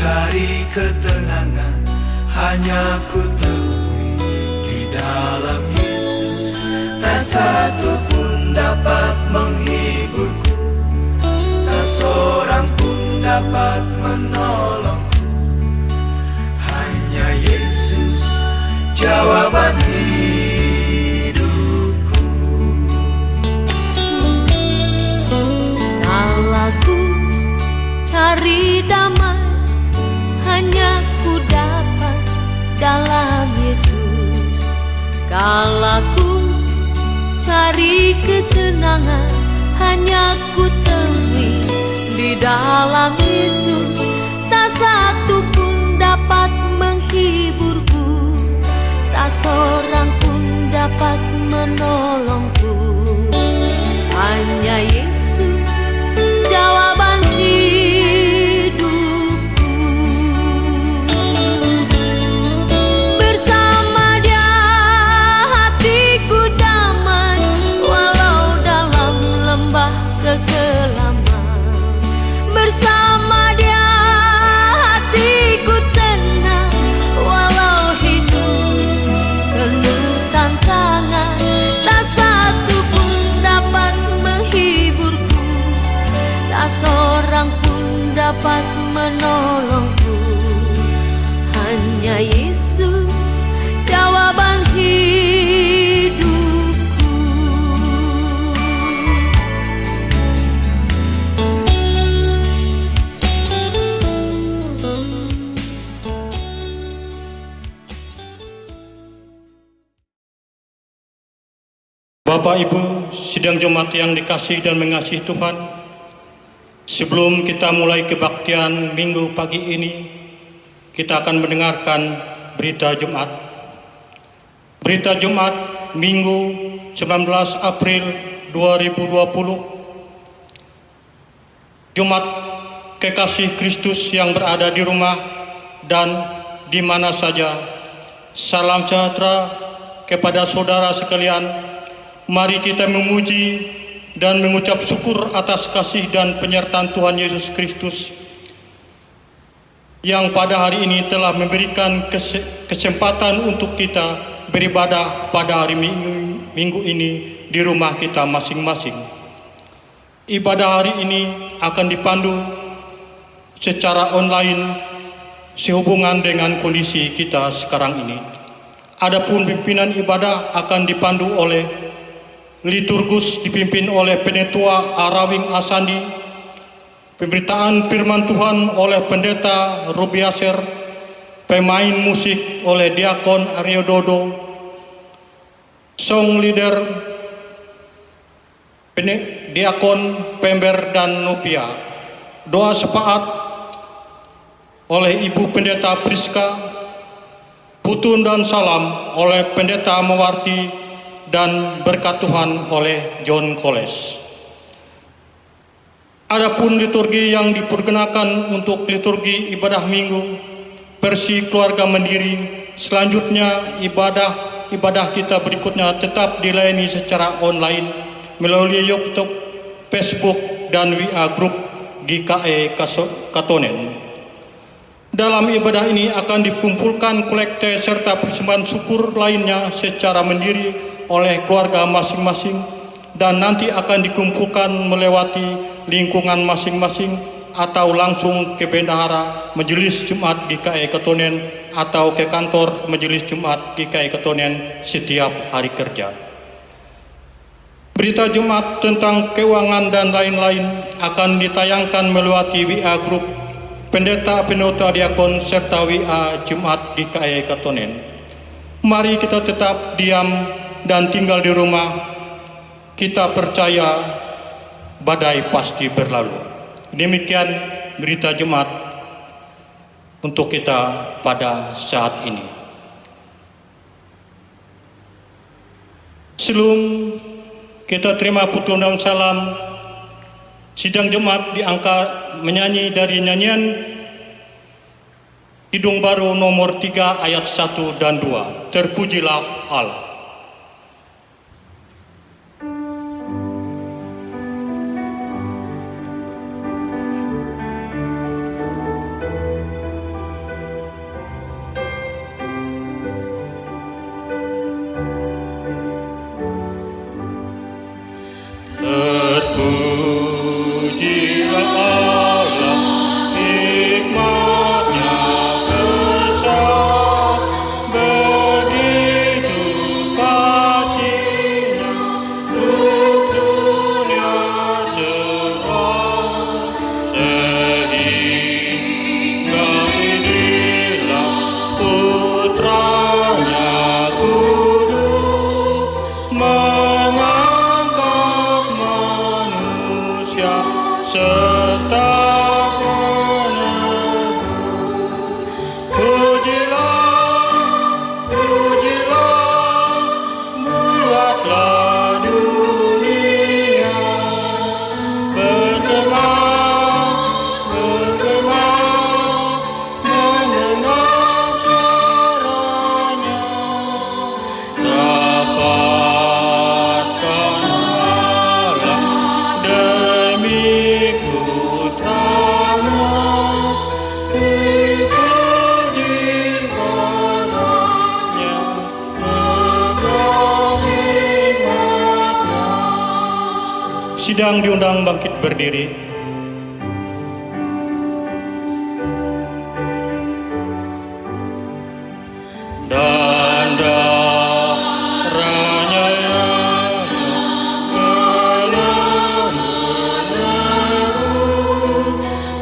cari ketenangan hanya ku temui di dalam Yesus. Tak satu pun dapat menghiburku, tak seorang pun dapat menolongku. Hanya Yesus jawaban hidupku. Kalau ku cari damai, hanya ku dapat dalam Yesus. Kalau ku cari ketenangan, hanya ku temui di dalam Yesus. Tak satu pun dapat menghiburku, tak seorang pun dapat menolongku. Hanya Yesus jawaban hidupku. Bersama Dia hatiku damai, walau dalam lembah kekelaman. Bersama Dia hatiku tenang, walau hidup penuh tantangan. Tak satu pun dapat menghiburku, tak seorang pun dapat menolongku. Hanya Yesus jawaban hidupku. Bapak Ibu sidang jemaat yang dikasihi dan mengasihi Tuhan, sebelum kita mulai kebaktian minggu pagi ini, kita akan mendengarkan berita Jumat. Berita Jumat Minggu 19 April 2020. Jumat kekasih Kristus yang berada di rumah dan di mana saja. Salam sejahtera kepada saudara sekalian. Mari kita memuji dan mengucap syukur atas kasih dan penyertaan Tuhan Yesus Kristus yang pada hari ini telah memberikan kesempatan untuk kita beribadah pada hari minggu ini di rumah kita masing-masing. Ibadah hari ini akan dipandu secara online sehubungan dengan kondisi kita sekarang ini. Adapun pimpinan ibadah akan dipandu oleh liturgus dipimpin oleh Penetua Arawing Asandi, pemberitaan firman Tuhan oleh Pendeta Rubiaser, pemain musik oleh Diakon Aryo Dodo, song leader Diakon Pember dan Nupia, doa syafaat oleh Ibu Pendeta Priska, putun dan salam oleh Pendeta Mewarti, dan berkat Tuhan oleh John Koles. Adapun liturgi yang dipergunakan untuk liturgi ibadah minggu versi keluarga mandiri, selanjutnya ibadah kita berikutnya tetap dilayani secara online melalui YouTube, Facebook, dan WA Group GKE Katonen. Dalam ibadah ini akan dikumpulkan kolekte serta persembahan syukur lainnya secara mandiri oleh keluarga masing-masing dan nanti akan dikumpulkan melewati lingkungan masing-masing atau langsung ke bendahara Majelis Jumat GKE Katonen atau ke kantor Majelis Jumat GKE Katonen setiap hari kerja. Berita Jumat tentang keuangan dan lain-lain akan ditayangkan melalui WA Group Pendeta Diakon serta WA Jumat GKE Katonen. Mari kita tetap diam dan tinggal di rumah. Kita percaya badai pasti berlalu. Demikian berita Jumat untuk kita pada saat ini. Sebelum kita terima putusan dan salam, sidang Jumat diangkat menyanyi dari nyanyian Kidung Baru nomor 3 ayat 1 dan 2. Terpujilah Allah. Terpujilah Allah, hikmat-Nya besar, begitu kasih-Nya untuk dunia telah, sehingga berilah Putra-Nya kudus, mengangkat manusia serta penebus. Pujilah, pujilah, buatlah dunia bergema, bergema, mendengar suaranya. Dapatkan Allah demi Putra-Nya, puji padanya sebab nikmat-Nya. Sidang diundang bangkit berdiri. Dan darahnya yang menebus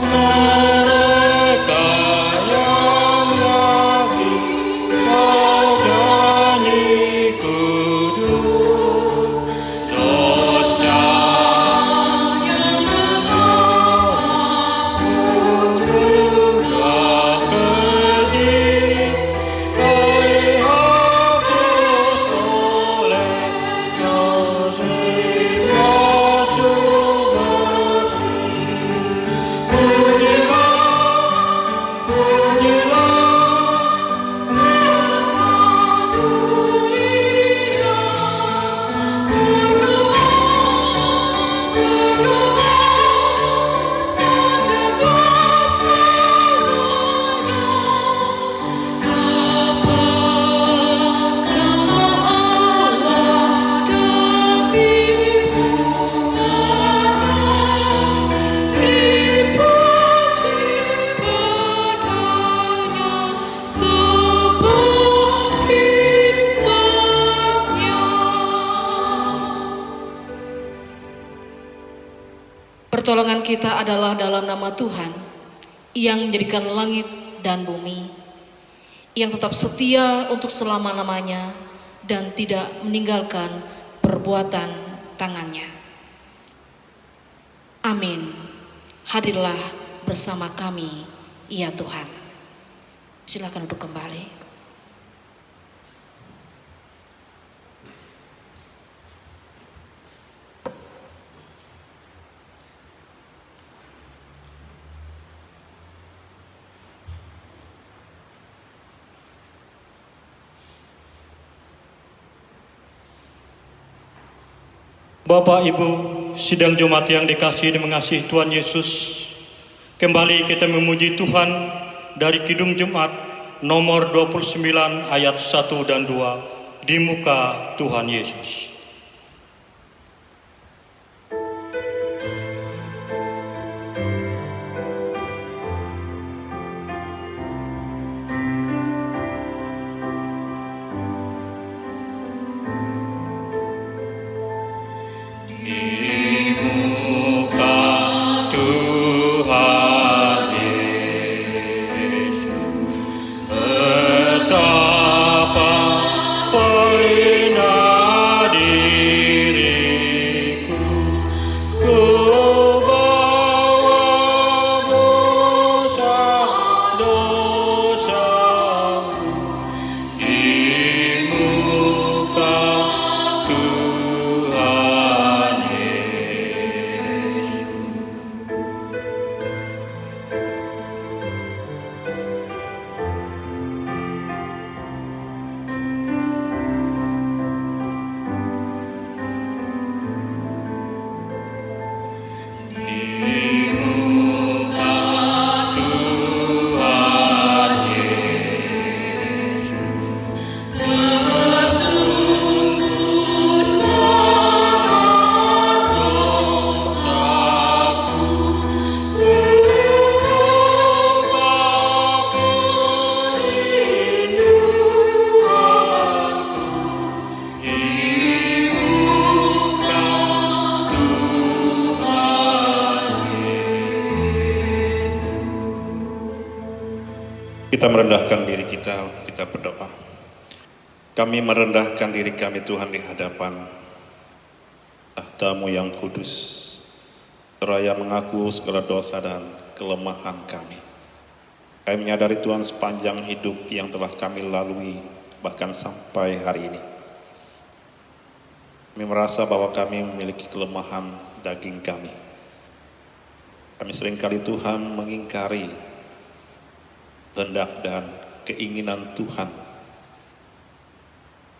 mereka yang yakin Kau janji kudus, dosanya menolak keji, hapus oleh kasih masuk bersih. Pujilah, pujilah, Pertolongan kita adalah dalam nama Tuhan yang menjadikan langit dan bumi, yang tetap setia untuk selama-lamanya dan tidak meninggalkan perbuatan tangannya. Amin. Hadirlah bersama kami, ya Tuhan. Silakan duduk kembali. Bapak, Ibu, sidang Jumat yang dikasihi dan mengasihi Tuhan Yesus, kembali kita memuji Tuhan dari Kidung Jumat nomor 29 ayat 1 dan 2 di muka Tuhan Yesus. Di muka Tuhan Yesus, betapa indah Kita merendahkan diri kita berdoa. Kami merendahkan diri kami Tuhan di hadapan tahta-Mu yang kudus, seraya mengaku segala dosa dan kelemahan kami. Kami menyadari Tuhan sepanjang hidup yang telah kami lalui, bahkan sampai hari ini. Kami merasa bahwa kami memiliki kelemahan daging kami. Kami seringkali Tuhan mengingkari kehendak dan keinginan Tuhan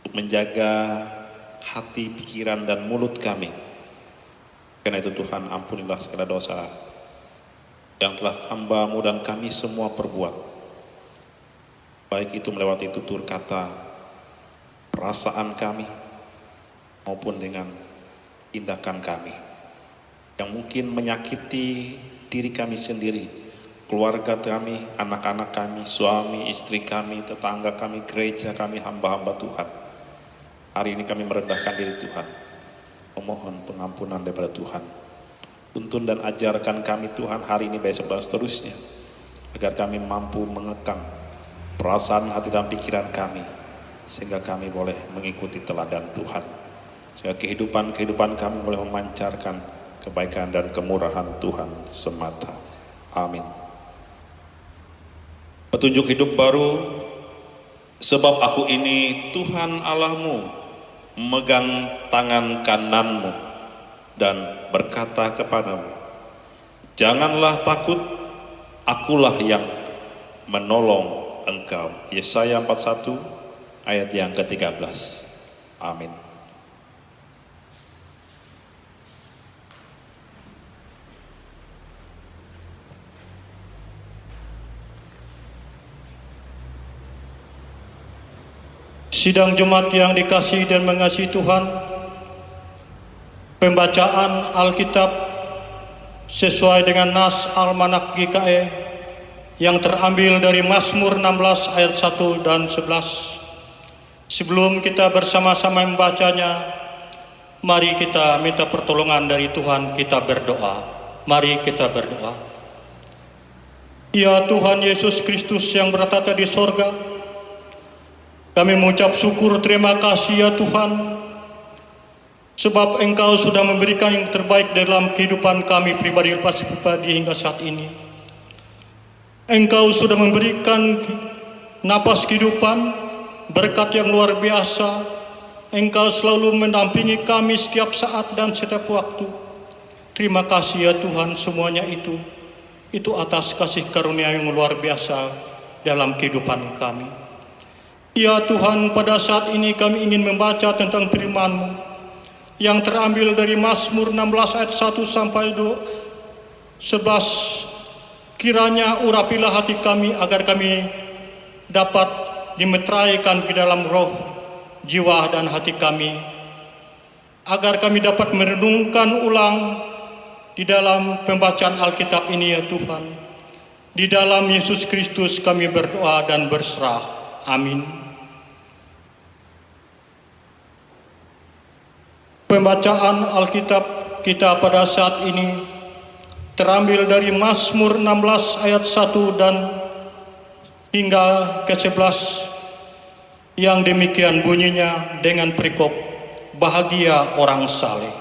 untuk menjaga hati, pikiran, dan mulut kami. Karena itu Tuhan, ampunilah segala dosa yang telah hamba-Mu dan kami semua perbuat, baik itu melewati tutur kata, perasaan kami, maupun dengan tindakan kami yang mungkin menyakiti diri kami sendiri, keluarga kami, anak-anak kami, suami, istri kami, tetangga kami, gereja kami, hamba-hamba Tuhan. Hari ini kami merendahkan diri Tuhan, memohon pengampunan daripada Tuhan. Tuntun dan ajarkan kami Tuhan hari ini, besok dan seterusnya, agar kami mampu mengekang perasaan hati dan pikiran kami, sehingga kami boleh mengikuti teladan Tuhan, sehingga kehidupan kami boleh memancarkan kebaikan dan kemurahan Tuhan semata. Amin. Petunjuk hidup baru. Sebab aku ini Tuhan Allah-Mu, memegang tangan kanan-Mu dan berkata kepadamu, janganlah takut, akulah yang menolong engkau. Yesaya 41 ayat yang ke-13. Amin. Sidang Jumat yang dikasihi dan mengasihi Tuhan, pembacaan Alkitab sesuai dengan nas Almanak GKE yang terambil dari Mazmur 16 ayat 1 dan 11. Sebelum kita bersama-sama membacanya, mari kita minta pertolongan dari Tuhan, kita berdoa. Mari kita berdoa. Ya Tuhan Yesus Kristus yang bertata di sorga, kami mengucap syukur terima kasih ya Tuhan, sebab Engkau sudah memberikan yang terbaik dalam kehidupan kami pribadi hingga saat ini. Engkau sudah memberikan napas kehidupan, berkat yang luar biasa. Engkau selalu mendampingi kami setiap saat dan setiap waktu. Terima kasih ya Tuhan, semuanya itu atas kasih karunia yang luar biasa dalam kehidupan kami. Ya Tuhan, pada saat ini kami ingin membaca tentang firman-Mu yang terambil dari Mazmur 16 ayat 1 sampai 11. Kiranya urapilah hati kami agar kami dapat dimeteraikan di dalam roh, jiwa dan hati kami, agar kami dapat merenungkan ulang di dalam pembacaan Alkitab ini ya Tuhan. Di dalam Yesus Kristus kami berdoa dan berserah. Amin. Pembacaan Alkitab kita pada saat ini terambil dari Mazmur 16 ayat 1 dan hingga ke-11 yang demikian bunyinya dengan perikop, bahagia orang saleh.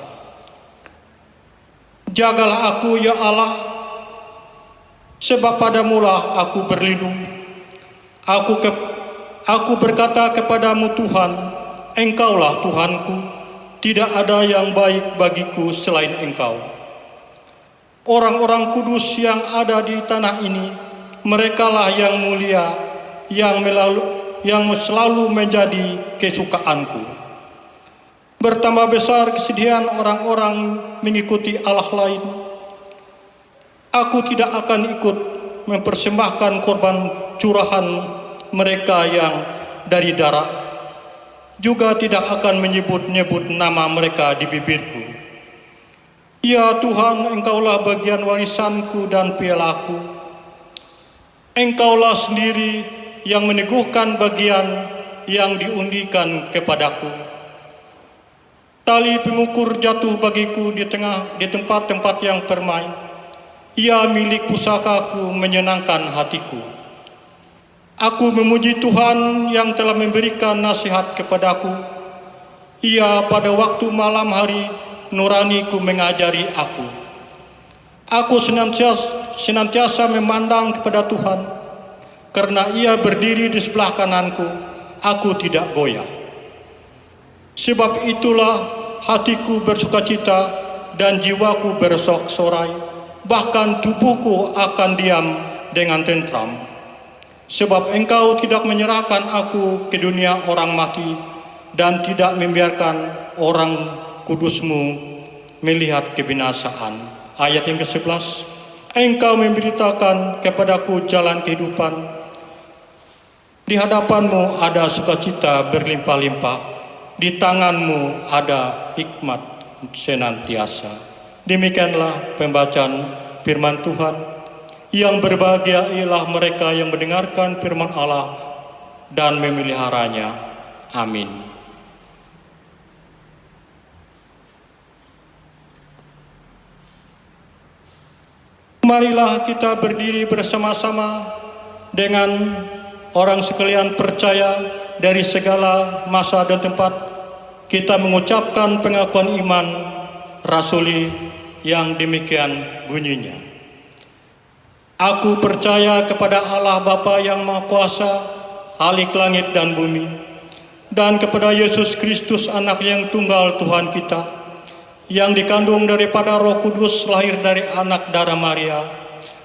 Jagalah aku ya Allah, sebab padamulah aku berlindung. Aku berkata kepadamu Tuhan, Engkaulah Tuhanku, tidak ada yang baik bagiku selain Engkau. Orang-orang kudus yang ada di tanah ini, merekalah yang mulia, yang selalu menjadi kesukaanku. Bertambah besar kesedihan orang-orang mengikuti Allah lain. Aku tidak akan ikut mempersembahkan korban curahan mereka yang dari darah, juga tidak akan menyebut-nyebut nama mereka di bibirku. Ya Tuhan, Engkaulah bagian warisanku dan pialaku. Engkaulah sendiri yang meneguhkan bagian yang diundikan kepadaku. Tali pengukur jatuh bagiku di tempat-tempat yang permai. Ia milik pusakaku, menyenangkan hatiku. Aku memuji Tuhan yang telah memberikan nasihat kepadaku. Ia pada waktu malam hari nuraniku mengajari aku. Aku senantiasa memandang kepada Tuhan, karena Ia berdiri di sebelah kananku, aku tidak goyah. Sebab itulah hatiku bersukacita dan jiwaku bersorak-sorai, bahkan tubuhku akan diam dengan tentram. Sebab Engkau tidak menyerahkan aku ke dunia orang mati dan tidak membiarkan orang kudus-Mu melihat kebinasaan. Ayat yang ke-11, Engkau memberitakan kepadaku jalan kehidupan. Di hadapan-Mu ada sukacita berlimpah-limpah, di tangan-Mu ada hikmat senantiasa. Demikianlah pembacaan firman Tuhan. Yang berbahagia ialah mereka yang mendengarkan firman Allah dan memeliharanya. Amin. Marilah kita berdiri bersama-sama dengan orang sekalian percaya dari segala masa dan tempat. Kita mengucapkan pengakuan iman rasuli yang demikian bunyinya. Aku percaya kepada Allah Bapa yang Maha Kuasa, Khalik langit dan bumi, dan kepada Yesus Kristus, Anak yang tunggal Tuhan kita, yang dikandung daripada Roh Kudus, lahir dari anak darah Maria,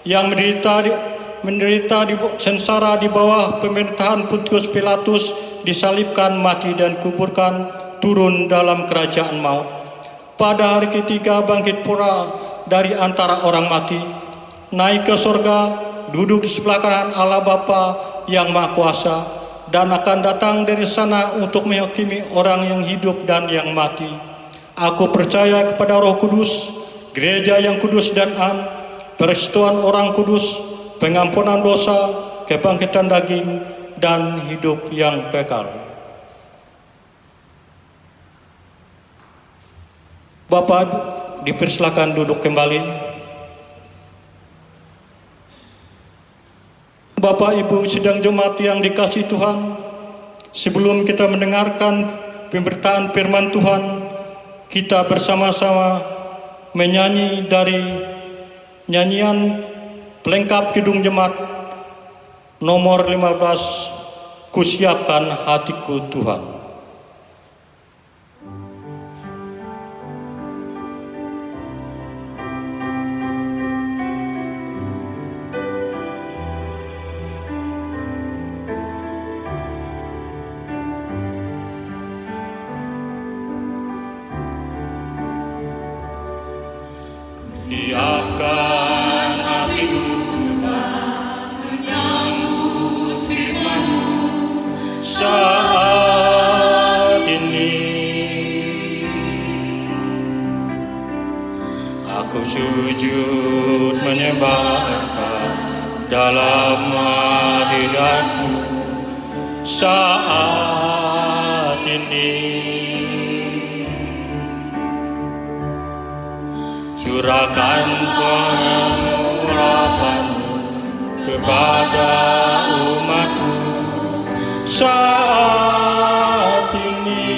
yang menderita sengsara di bawah pemerintahan Pontius Pilatus, disalibkan, mati dan kuburkan, turun dalam kerajaan maut. Pada hari ketiga bangkit pula dari antara orang mati, naik ke surga, duduk di sebelah kanan Allah Bapa yang Maha Kuasa, dan akan datang dari sana untuk menghakimi orang yang hidup dan yang mati. Aku percaya kepada Roh Kudus, gereja yang kudus dan am, persekutuan orang kudus, pengampunan dosa, kebangkitan daging, dan hidup yang kekal. Bapak, dipersilakan duduk kembali. Bapak Ibu sidang jemaat yang dikasihi Tuhan, sebelum kita mendengarkan pemberitaan firman Tuhan, kita bersama-sama menyanyi dari nyanyian pelengkap Kidung Jemaat nomor 15, Kusiapkan Hatiku Tuhan. Siapkan hatiku Tuhan, menyambut firman-Mu saat ini. Aku sujud menyembah Engkau dalam hadirat-Mu saat ini. Curahkan pengurapan-Mu kepada umat-Mu saat ini.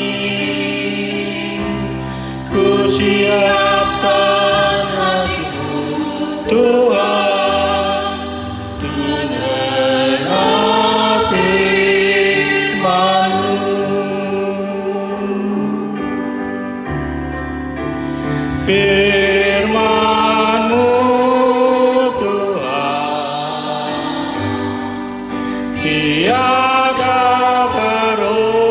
Ku siapkan hatiku Tuhan, untuk mendengar firman-Mu. Firman-Mu Tuhan, tiada berubah,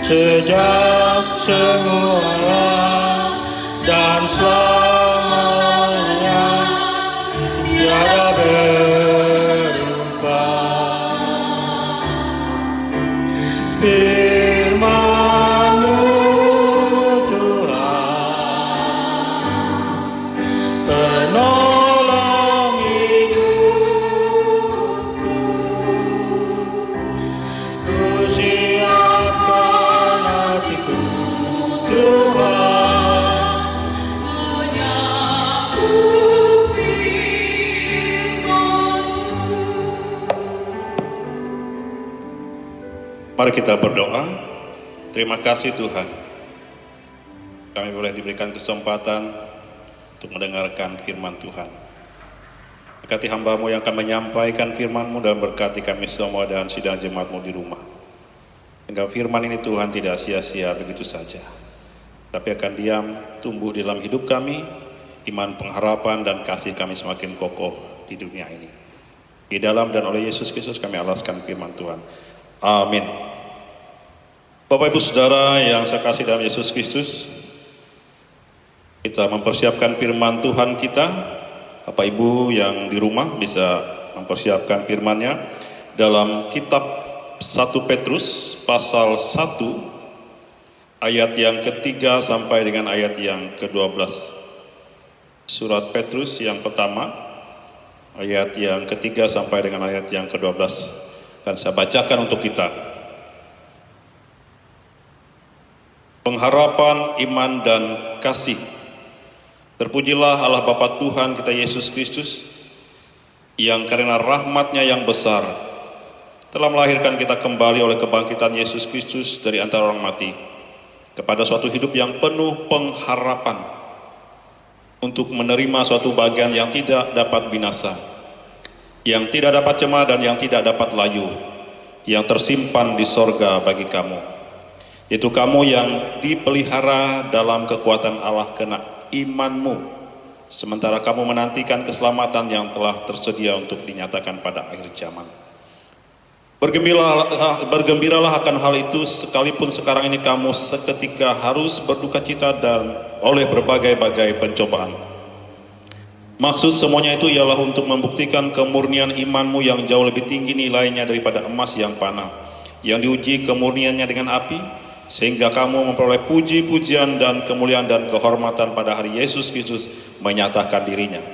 sejak semula dan selamanya tiada berubah. Firman-Mu penolong hidupku, ku siapkan hatiku Tuhan, menyambut firman-Mu Mari kita berdoa. Terima kasih Tuhan, kami boleh diberikan kesempatan untuk mendengarkan firman Tuhan. Berkati hamba-Mu yang akan menyampaikan firman-Mu dan berkati kami semua dan sidang jemaat-Mu di rumah. Sehingga firman ini Tuhan tidak sia-sia begitu saja, tapi akan diam, tumbuh di dalam hidup kami, iman, pengharapan, dan kasih kami semakin kokoh di dunia ini. Di dalam dan oleh Yesus Kristus kami alaskan firman Tuhan. Amin. Bapak Ibu Saudara yang saya kasih dalam Yesus Kristus, kita mempersiapkan firman Tuhan kita. Bapak Ibu yang di rumah bisa mempersiapkan firman-Nya dalam kitab 1 Petrus pasal 1 ayat yang ketiga sampai dengan ayat yang ke-12. Surat Petrus yang pertama, ayat yang ketiga sampai dengan ayat yang ke-12. Akan saya bacakan untuk kita. Pengharapan, iman, dan kasih. Terpujilah Allah Bapa Tuhan kita Yesus Kristus, yang karena rahmat-Nya yang besar telah melahirkan kita kembali oleh kebangkitan Yesus Kristus dari antara orang mati kepada suatu hidup yang penuh pengharapan, untuk menerima suatu bagian yang tidak dapat binasa, yang tidak dapat cemar dan yang tidak dapat layu, yang tersimpan di sorga bagi kamu, yaitu kamu yang dipelihara dalam kekuatan Allah karena imanmu, sementara kamu menantikan keselamatan yang telah tersedia untuk dinyatakan pada akhir zaman. Bergembiralah akan hal itu, sekalipun sekarang ini kamu seketika harus berduka cita dan oleh berbagai-bagai pencobaan. Maksud semuanya itu ialah untuk membuktikan kemurnian imanmu yang jauh lebih tinggi nilainya daripada emas yang panah, yang diuji kemurniannya dengan api, sehingga kamu memperoleh puji-pujian dan kemuliaan dan kehormatan pada hari Yesus Kristus menyatakan dirinya.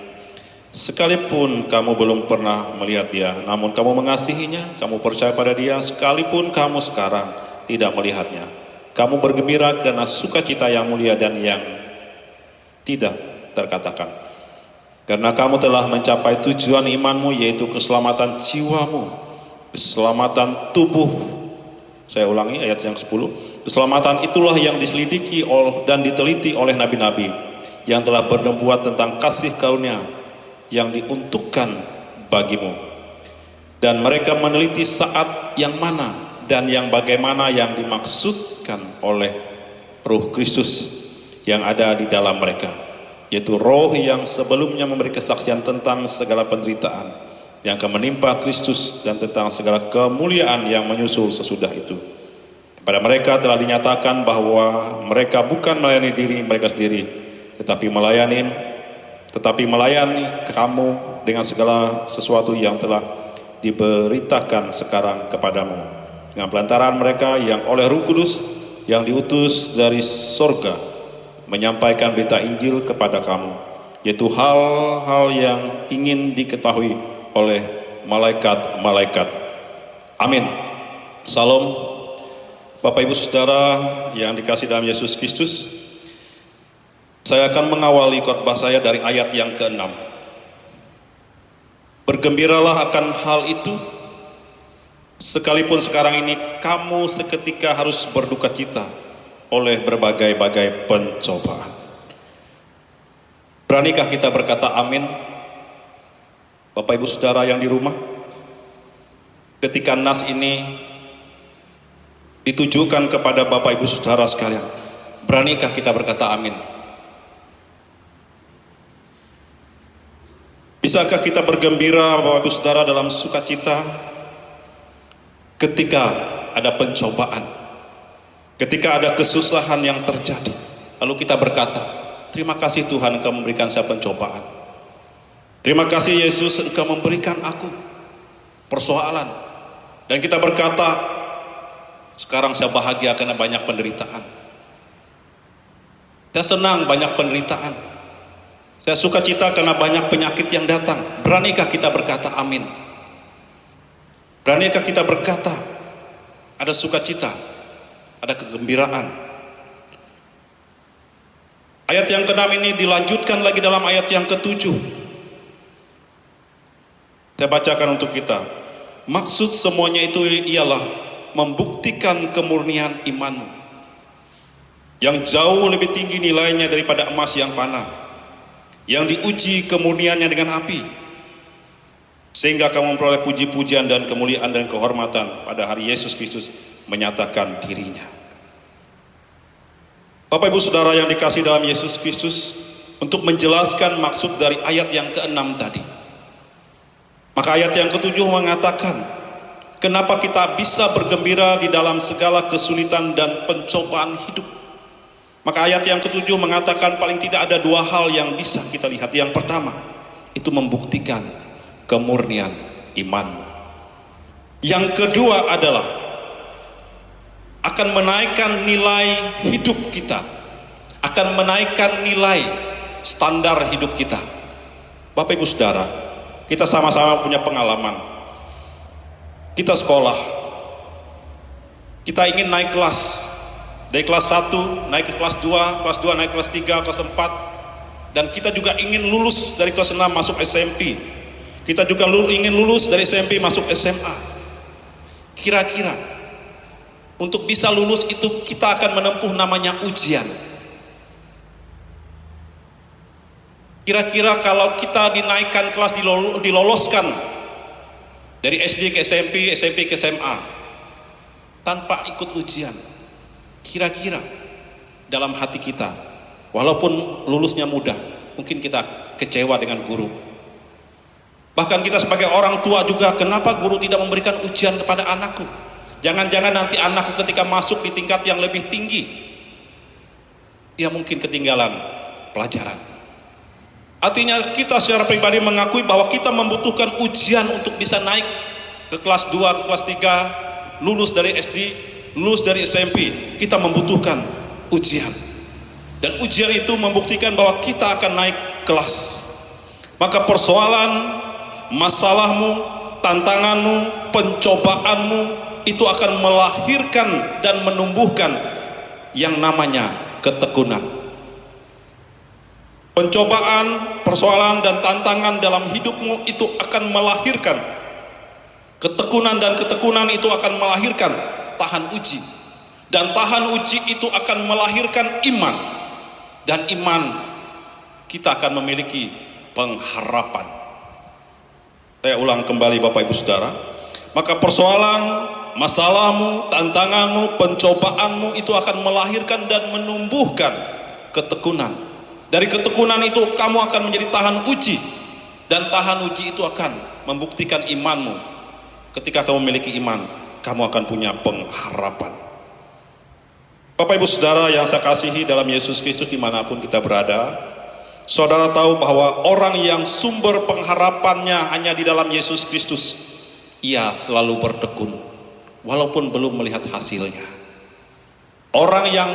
Sekalipun kamu belum pernah melihat Dia, namun kamu mengasihinya, kamu percaya pada Dia, sekalipun kamu sekarang tidak melihatnya. Kamu bergembira karena sukacita yang mulia dan yang tidak terkatakan. Karena kamu telah mencapai tujuan imanmu, yaitu keselamatan jiwamu, keselamatan tubuh. Saya ulangi ayat yang 10. Keselamatan itulah yang diselidiki dan diteliti oleh nabi-nabi yang telah bernubuat tentang kasih karunia yang diuntukkan bagimu. Dan mereka meneliti saat yang mana dan yang bagaimana yang dimaksudkan oleh Roh Kristus yang ada di dalam mereka, yaitu Roh yang sebelumnya memberi kesaksian tentang segala penderitaan yang akan menimpa Kristus dan tentang segala kemuliaan yang menyusul sesudah itu. Pada mereka telah dinyatakan bahwa mereka bukan melayani diri mereka sendiri, tetapi melayani kamu dengan segala sesuatu yang telah diberitakan sekarang kepadamu, dengan pelantaran mereka yang oleh Roh Kudus yang diutus dari sorga menyampaikan berita Injil kepada kamu, yaitu hal-hal yang ingin diketahui oleh malaikat-malaikat. Amin. Salam. Bapak Ibu Saudara yang dikasih dalam Yesus Kristus, saya akan mengawali khotbah saya dari ayat yang ke-6. Bergembiralah akan hal itu, sekalipun sekarang ini kamu seketika harus berduka cita oleh berbagai-bagai pencobaan. Beranikah kita berkata amin? Bapak Ibu Saudara yang di rumah, ketika nas ini ditujukan kepada Bapak Ibu Saudara sekalian, beranikah kita berkata amin? Bisakah kita bergembira Bapak Ibu Saudara dalam sukacita ketika ada pencobaan, ketika ada kesusahan yang terjadi, lalu kita berkata, terima kasih Tuhan Engkau memberikan saya pencobaan, terima kasih Yesus Engkau memberikan aku persoalan, dan kita berkata, sekarang saya bahagia karena banyak penderitaan, saya senang banyak penderitaan, saya suka cita karena banyak penyakit yang datang. Beranikah kita berkata amin? Beranikah kita berkata ada sukacita, ada kegembiraan? Ayat yang ke-6 ini dilanjutkan lagi dalam ayat yang ke-7. Saya bacakan untuk kita. Maksud semuanya itu ialah membuktikan kemurnian imanmu yang jauh lebih tinggi nilainya daripada emas yang panah, yang diuji kemurniannya dengan api, sehingga kamu memperoleh puji-pujian dan kemuliaan dan kehormatan pada hari Yesus Kristus menyatakan dirinya. Bapak Ibu Saudara yang dikasihi dalam Yesus Kristus, untuk menjelaskan maksud dari ayat yang ke-6 tadi, maka ayat yang ke-7 mengatakan kenapa kita bisa bergembira di dalam segala kesulitan dan pencobaan hidup. Maka ayat yang ke-7 mengatakan paling tidak ada dua hal yang bisa kita lihat. Yang pertama, itu membuktikan kemurnian iman. Yang kedua adalah akan menaikkan nilai hidup kita, akan menaikkan nilai standar hidup kita. Bapak Ibu Saudara, kita sama-sama punya pengalaman. Kita sekolah, kita ingin naik kelas, dari kelas 1 naik ke kelas 2, kelas 2 naik kelas 3, kelas 4, dan kita juga ingin lulus dari kelas 6 masuk SMP. Kita juga ingin lulus dari SMP masuk SMA. Kira-kira untuk bisa lulus itu kita akan menempuh namanya ujian. Kira-kira kalau kita dinaikkan kelas, diloloskan dari SD ke SMP, SMP ke SMA tanpa ikut ujian, kira-kira dalam hati kita, walaupun lulusnya mudah, mungkin kita kecewa dengan guru. Bahkan kita sebagai orang tua juga, kenapa guru tidak memberikan ujian kepada anakku? Jangan-jangan nanti anakku ketika masuk di tingkat yang lebih tinggi, dia mungkin ketinggalan pelajaran. Artinya kita secara pribadi mengakui bahwa kita membutuhkan ujian untuk bisa naik ke kelas 2, ke kelas 3, lulus dari SD, lulus dari SMP. Kita membutuhkan ujian. Dan ujian itu membuktikan bahwa kita akan naik kelas. Maka persoalan, masalahmu, tantanganmu, pencobaanmu itu akan melahirkan dan menumbuhkan yang namanya ketekunan. Pencobaan, persoalan dan tantangan dalam hidupmu itu akan melahirkan ketekunan, dan ketekunan itu akan melahirkan tahan uji, dan tahan uji itu akan melahirkan iman, dan iman kita akan memiliki pengharapan. Saya ulang kembali Bapak Ibu Saudara, maka persoalan, masalahmu, tantanganmu, pencobaanmu itu akan melahirkan dan menumbuhkan ketekunan. Dari ketekunan itu kamu akan menjadi tahan uji, dan tahan uji itu akan membuktikan imanmu. Ketika kamu memiliki iman, kamu akan punya pengharapan. Bapak Ibu Saudara yang saya kasihi dalam Yesus Kristus, dimanapun kita berada, saudara tahu bahwa orang yang sumber pengharapannya hanya di dalam Yesus Kristus, ia selalu bertekun walaupun belum melihat hasilnya. Orang yang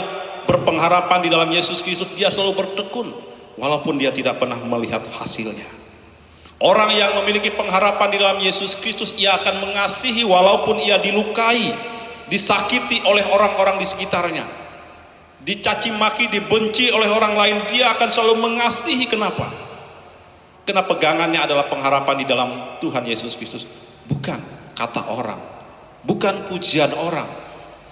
berpengharapan di dalam Yesus Kristus, dia selalu bertekun walaupun dia tidak pernah melihat hasilnya. Orang yang memiliki pengharapan di dalam Yesus Kristus, ia akan mengasihi walaupun ia dilukai, disakiti oleh orang-orang di sekitarnya, dicaci maki, dibenci oleh orang lain, dia akan selalu mengasihi. Kenapa? Karena pegangannya adalah pengharapan di dalam Tuhan Yesus Kristus, bukan kata orang, bukan pujian orang,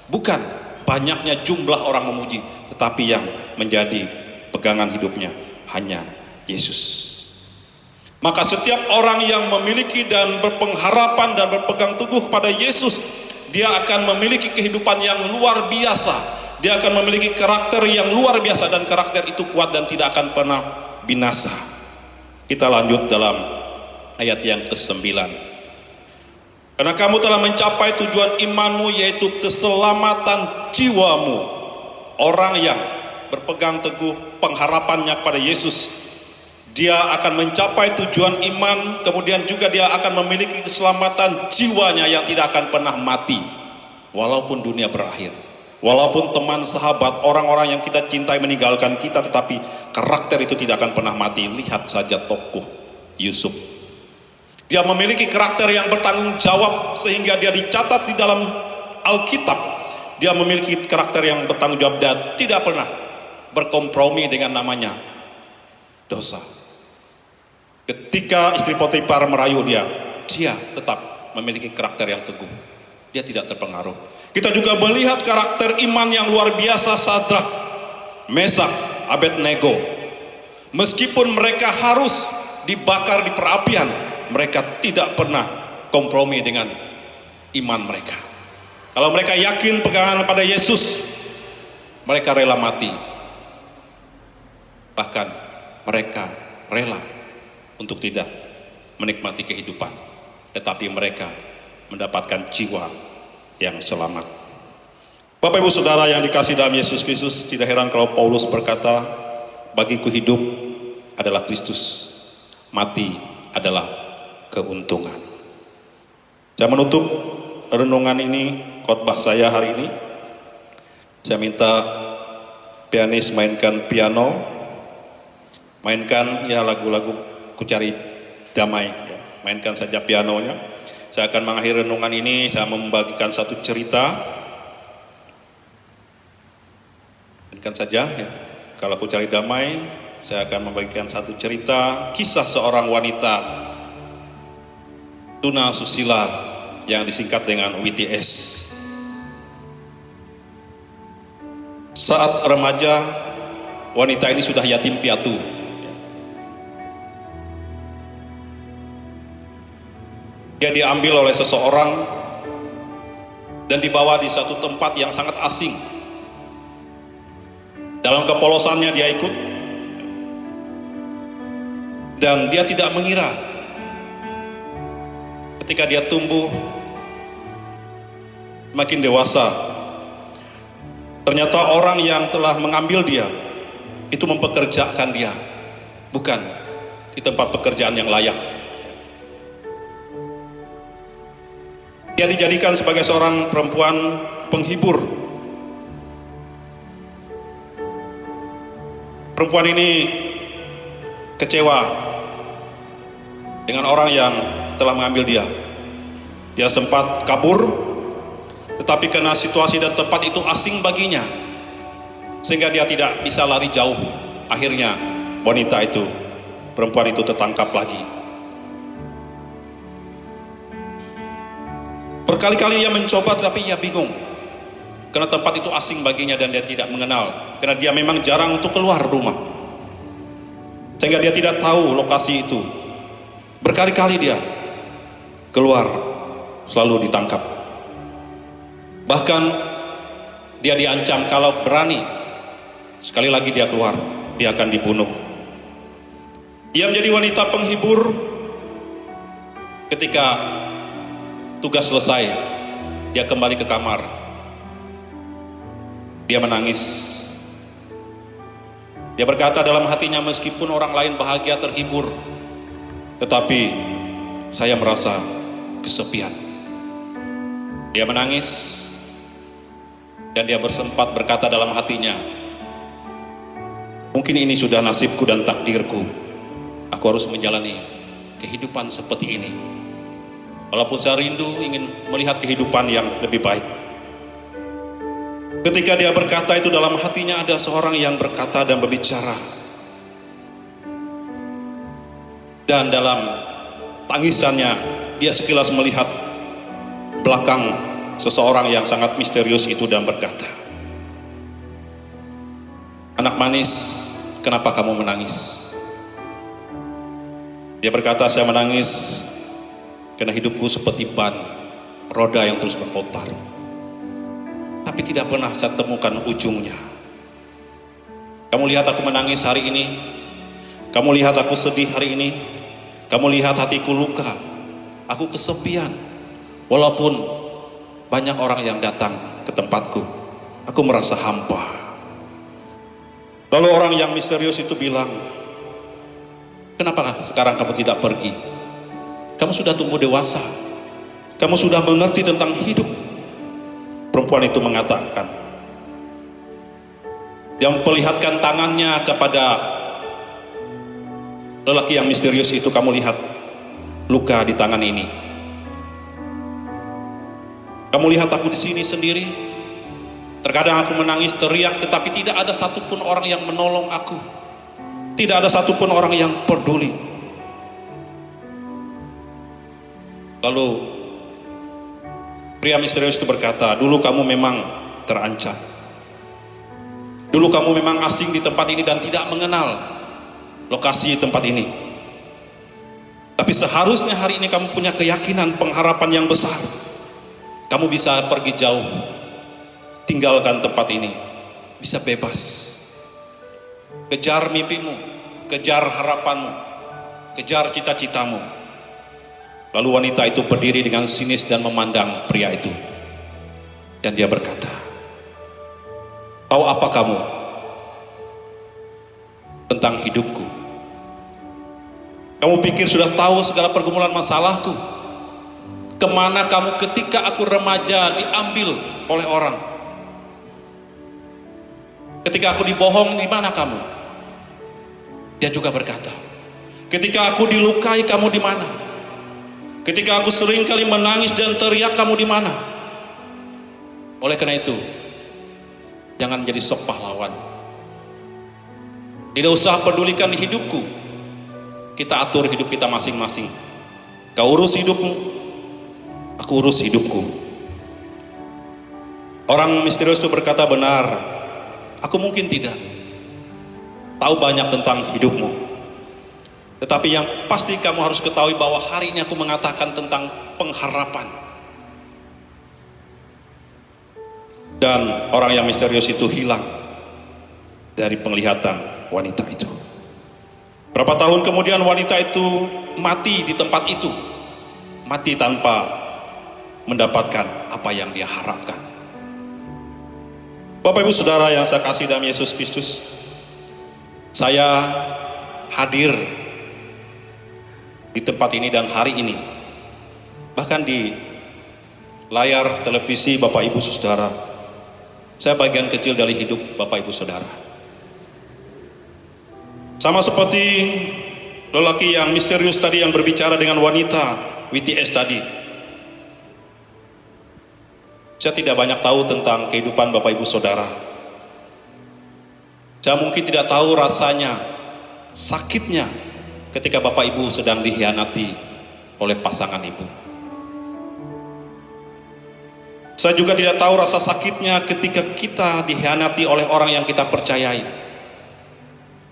bukan banyaknya jumlah orang memuji, tetapi yang menjadi pegangan hidupnya hanya Yesus. Maka setiap orang yang memiliki dan berpengharapan dan berpegang teguh kepada Yesus, dia akan memiliki kehidupan yang luar biasa. Dia akan memiliki karakter yang luar biasa, dan karakter itu kuat dan tidak akan pernah binasa. Kita lanjut dalam ayat yang ke-9. Karena kamu telah mencapai tujuan imanmu, yaitu keselamatan jiwamu. Orang yang berpegang teguh pengharapannya pada Yesus, dia akan mencapai tujuan iman, kemudian juga dia akan memiliki keselamatan jiwanya yang tidak akan pernah mati walaupun dunia berakhir, walaupun teman, sahabat, orang-orang yang kita cintai meninggalkan kita, tetapi karakter itu tidak akan pernah mati. Lihat saja tokoh Yusuf, dia memiliki karakter yang bertanggung jawab sehingga dia dicatat di dalam Alkitab. Dia memiliki karakter yang bertanggung jawab dan tidak pernah berkompromi dengan namanya dosa. Ketika istri Potifar merayu dia tetap memiliki karakter yang teguh. Dia tidak terpengaruh. Kita juga melihat karakter iman yang luar biasa Sadrak, Mesak, Abednego. Meskipun mereka harus dibakar di perapian, mereka tidak pernah kompromi dengan iman mereka. Kalau mereka yakin pegangan pada Yesus, mereka rela mati. Bahkan mereka rela untuk tidak menikmati kehidupan, tetapi mereka mendapatkan jiwa yang selamat. Bapak Ibu Saudara yang dikasihi dalam Yesus Kristus, tidak heran kalau Paulus berkata, bagiku hidup adalah Kristus, mati adalah keuntungan. Saya menutup renungan ini, khotbah saya hari ini. Saya minta pianis mainkan piano, mainkan ya lagu-lagu Ku Cari Damai, ya. Mainkan saja pianonya. Saya akan mengakhiri renungan ini, saya membagikan satu cerita. Mainkan saja ya. Kalau Ku Cari Damai, saya akan membagikan satu cerita kisah seorang wanita tuna susila yang disingkat dengan WTS. Saat remaja, wanita ini sudah yatim piatu. Dia diambil oleh seseorang dan dibawa di satu tempat yang sangat asing. Dalam kepolosannya dia ikut, dan dia tidak mengira ketika dia tumbuh makin dewasa, ternyata orang yang telah mengambil dia itu mempekerjakan dia bukan di tempat pekerjaan yang layak. Dia dijadikan sebagai seorang perempuan penghibur. Perempuan ini kecewa dengan orang yang telah mengambil dia. Dia sempat kabur, tetapi karena situasi dan tempat itu asing baginya, sehingga dia tidak bisa lari jauh. Akhirnya wanita itu, perempuan itu tertangkap lagi. Berkali-kali ia mencoba, tetapi ia bingung karena tempat itu asing baginya dan dia tidak mengenal, karena dia memang jarang untuk keluar rumah, sehingga dia tidak tahu lokasi itu. Berkali-kali dia keluar, selalu ditangkap. Bahkan dia diancam kalau berani sekali lagi dia keluar, dia akan dibunuh. Ia menjadi wanita penghibur. Ketika tugas selesai, dia kembali ke kamar. Dia menangis. Dia berkata dalam hatinya, meskipun orang lain bahagia terhibur, tetapi saya merasa kesepian. Dia menangis dan dia bersempat berkata dalam hatinya, mungkin ini sudah nasibku dan takdirku. Aku harus menjalani kehidupan seperti ini. Walaupun saya rindu ingin melihat kehidupan yang lebih baik. Ketika dia berkata itu, dalam hatinya ada seorang yang berkata dan berbicara. Dan dalam tangisannya, dia sekilas melihat belakang seseorang yang sangat misterius itu dan berkata, anak manis, kenapa kamu menangis? Dia berkata, saya menangis karena hidupku seperti ban roda yang terus berputar, tapi tidak pernah saya temukan ujungnya. Kamu lihat aku menangis hari ini, kamu lihat aku sedih hari ini, kamu lihat hatiku luka, aku kesepian. Walaupun banyak orang yang datang ke tempatku, aku merasa hampa. Lalu orang yang misterius itu bilang, kenapa sekarang kamu tidak pergi? Kamu sudah tumbuh dewasa, kamu sudah mengerti tentang hidup. Perempuan itu mengatakan, dia memperlihatkan tangannya kepada lelaki yang misterius itu. Kamu lihat luka di tangan ini. Kamu lihat aku di sini sendiri. Terkadang aku menangis teriak, tetapi tidak ada satupun orang yang menolong aku. Tidak ada satupun orang yang peduli. Lalu Pria misterius itu berkata, dulu kamu memang terancam. Dulu kamu memang asing di tempat ini dan tidak mengenal lokasi tempat ini. Tapi seharusnya hari ini kamu punya keyakinan, pengharapan yang besar. Kamu bisa pergi jauh, tinggalkan tempat ini, bisa bebas. Kejar mimpimu, kejar harapanmu, kejar cita-citamu. Lalu wanita itu berdiri dengan sinis dan memandang pria itu. Dan dia berkata, tahu apa kamu tentang hidupku? Kamu pikir sudah tahu segala pergumulan masalahku? Kemana kamu ketika aku remaja diambil oleh orang? Ketika aku dibohong, di mana kamu? Dia juga berkata, ketika aku dilukai, kamu di mana? Ketika aku sering kali menangis dan teriak, kamu di mana? Oleh karena itu, jangan menjadi sok pahlawan. Tidak usah pedulikan hidupku. Kita atur hidup kita masing-masing. Kau urus hidupmu, aku urus hidupku. Orang misterius itu berkata, benar, aku mungkin tidak tahu banyak tentang hidupmu. Tetapi yang pasti kamu harus ketahui bahwa hari ini aku mengatakan tentang pengharapan. Dan orang yang misterius itu hilang dari penglihatan wanita itu. Berapa tahun kemudian wanita itu mati di tempat itu. Mati tanpa mendapatkan apa yang dia harapkan. Bapak Ibu Saudara yang saya kasih dalam Yesus Kristus, saya hadir di tempat ini dan hari ini, bahkan di layar televisi Bapak Ibu Saudara, saya bagian kecil dari hidup Bapak Ibu Saudara. Sama seperti lelaki yang misterius tadi yang berbicara dengan wanita WTS tadi. Saya tidak banyak tahu tentang kehidupan Bapak Ibu Saudara. Saya mungkin tidak tahu rasanya, sakitnya ketika Bapak Ibu sedang dikhianati oleh pasangan ibu. Saya juga tidak tahu rasa sakitnya ketika kita dikhianati oleh orang yang kita percayai.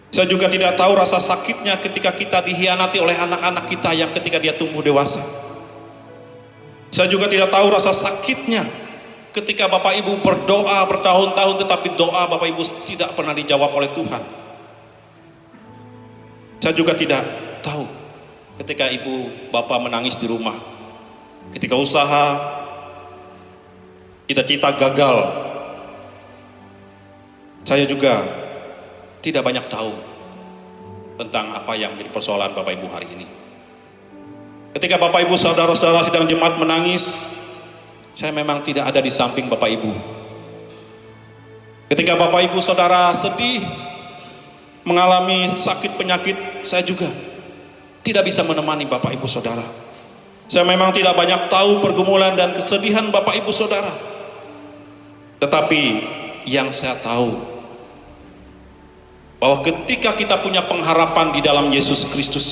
Saya juga tidak tahu rasa sakitnya ketika kita dikhianati oleh anak-anak kita yang ketika dia tumbuh dewasa. Saya juga tidak tahu rasa sakitnya ketika Bapak Ibu berdoa bertahun-tahun tetapi doa Bapak Ibu tidak pernah dijawab oleh Tuhan. Saya juga tidak tahu ketika ibu bapak menangis di rumah, ketika usaha cita-cita gagal. Saya juga tidak banyak tahu tentang apa yang menjadi persoalan Bapak Ibu hari ini. Ketika Bapak Ibu saudara-saudara sedang jemaat menangis, saya memang tidak ada di samping Bapak Ibu. Ketika Bapak Ibu saudara sedih, mengalami sakit penyakit, saya juga tidak bisa menemani Bapak Ibu saudara. Saya memang tidak banyak tahu pergumulan dan kesedihan Bapak Ibu saudara. Tetapi yang saya tahu bahwa ketika kita punya pengharapan di dalam Yesus Kristus,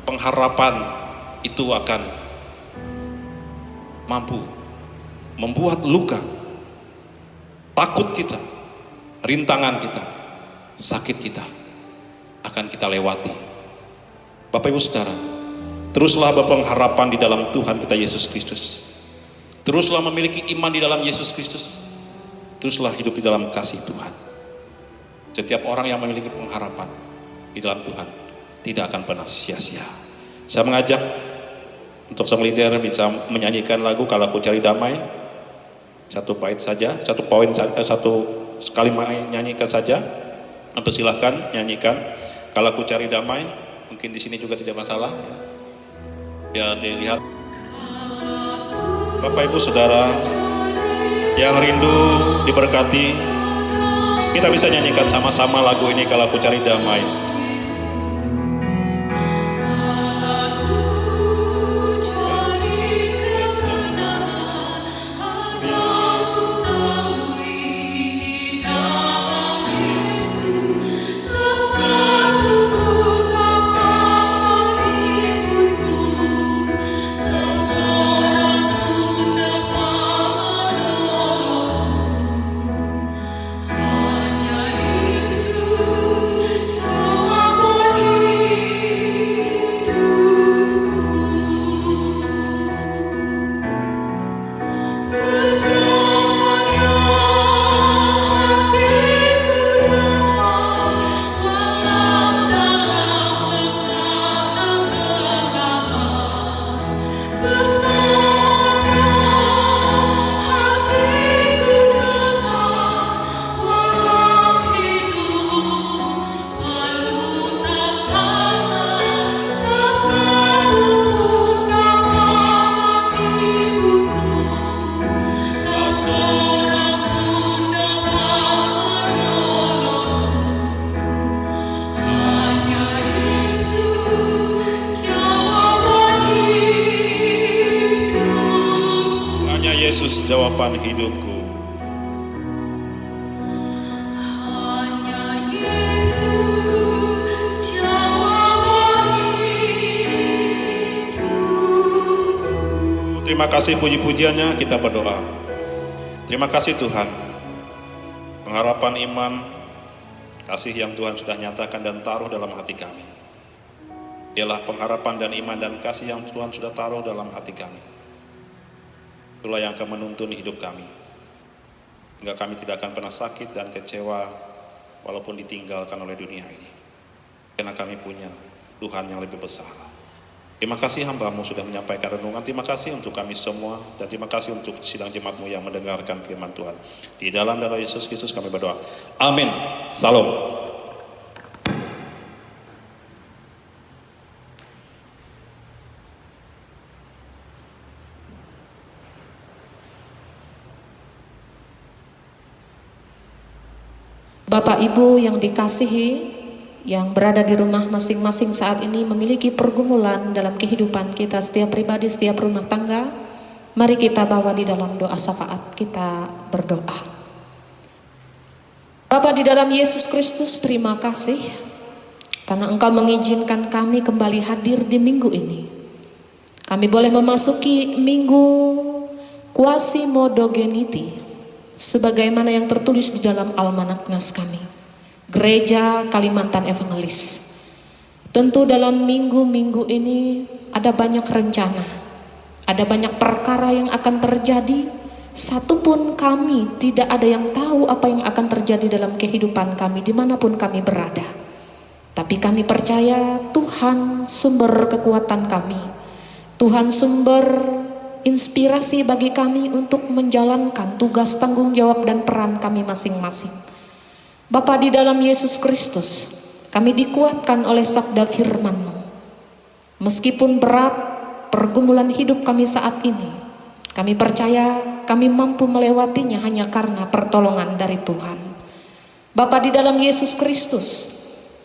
pengharapan itu akan mampu membuat luka, takut kita, rintangan kita, sakit kita akan kita lewati. Bapak Ibu Saudara, teruslah berpengharapan di dalam Tuhan kita Yesus Kristus. Teruslah memiliki iman di dalam Yesus Kristus. Teruslah hidup di dalam kasih Tuhan. Setiap orang yang memiliki pengharapan di dalam Tuhan tidak akan pernah sia-sia. Saya mengajak untuk sang leader bisa menyanyikan lagu Kalau Aku Cari Damai. Satu bait saja, satu poin saja, satu sekali nyanyikan saja. Silahkan nyanyikan Kalau Aku Cari Damai. Mungkin di sini juga tidak masalah. Ya dilihat. Bapak Ibu Saudara yang rindu diberkati, kita bisa nyanyikan sama-sama lagu ini Kalau Aku Cari Damai. Suara jawaban hidupku. Hanya Yesus jawaban hidupku. Terima kasih puji-pujiannya, kita berdoa. Terima kasih Tuhan. Pengharapan iman, kasih yang Tuhan sudah nyatakan dan taruh dalam hati kami. Ialah pengharapan dan iman dan kasih yang Tuhan sudah taruh dalam hati kami. Itulah yang akan menuntun hidup kami. Hingga kami tidak akan pernah sakit dan kecewa walaupun ditinggalkan oleh dunia ini. Karena kami punya Tuhan yang lebih besar. Terima kasih hamba-Mu sudah menyampaikan renungan. Terima kasih untuk kami semua. Dan terima kasih untuk sidang jemaat-Mu yang mendengarkan firman Tuhan. Di dalam nama Yesus Kristus kami berdoa. Amin. Salam. Bapak Ibu yang dikasihi, yang berada di rumah masing-masing saat ini memiliki pergumulan dalam kehidupan kita setiap pribadi, setiap rumah tangga. Mari kita bawa di dalam doa syafaat, kita berdoa. Bapa di dalam Yesus Kristus, terima kasih karena Engkau mengizinkan kami kembali hadir di minggu ini. Kami boleh memasuki minggu Quasimodogeniti sebagaimana yang tertulis di dalam almanak nas kami, Gereja Kalimantan Evangelis. Tentu dalam minggu-minggu ini ada banyak rencana, ada banyak perkara yang akan terjadi. Satupun kami tidak ada yang tahu apa yang akan terjadi dalam kehidupan kami dimanapun kami berada. Tapi kami percaya Tuhan sumber kekuatan kami, Tuhan sumber inspirasi bagi kami untuk menjalankan tugas, tanggung jawab dan peran kami masing-masing. Bapa di dalam Yesus Kristus, kami dikuatkan oleh sabda firman-Mu. Meskipun berat pergumulan hidup kami saat ini, kami percaya kami mampu melewatinya hanya karena pertolongan dari Tuhan. Bapa di dalam Yesus Kristus,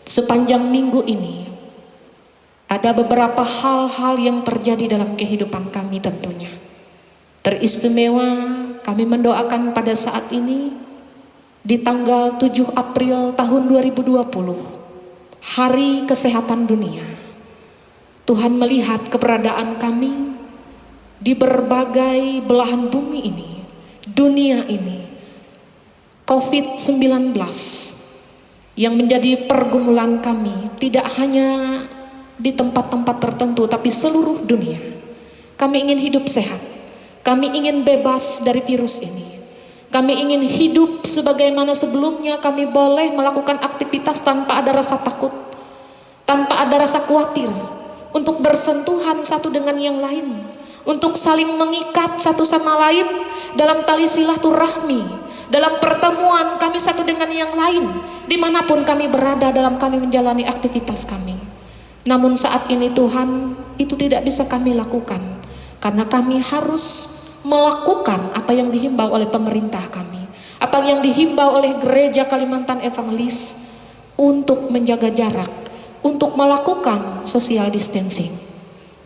sepanjang minggu ini ada beberapa hal-hal yang terjadi dalam kehidupan kami tentunya. Teristimewa kami mendoakan pada saat ini di tanggal 7 April tahun 2020, Hari Kesehatan Dunia. Tuhan melihat keberadaan kami di berbagai belahan bumi ini, dunia ini, COVID-19 yang menjadi pergumulan kami tidak hanya di tempat-tempat tertentu tapi seluruh dunia. Kami ingin hidup sehat, kami ingin bebas dari virus ini, kami ingin hidup sebagaimana sebelumnya. Kami boleh melakukan aktivitas tanpa ada rasa takut, tanpa ada rasa khawatir, untuk bersentuhan satu dengan yang lain, untuk saling mengikat satu sama lain dalam tali silaturahmi, dalam pertemuan kami satu dengan yang lain dimanapun kami berada dalam kami menjalani aktivitas kami. Namun saat ini Tuhan, itu tidak bisa kami lakukan karena kami harus melakukan apa yang dihimbau oleh pemerintah kami, apa yang dihimbau oleh Gereja Kalimantan Evangelis untuk menjaga jarak, untuk melakukan social distancing.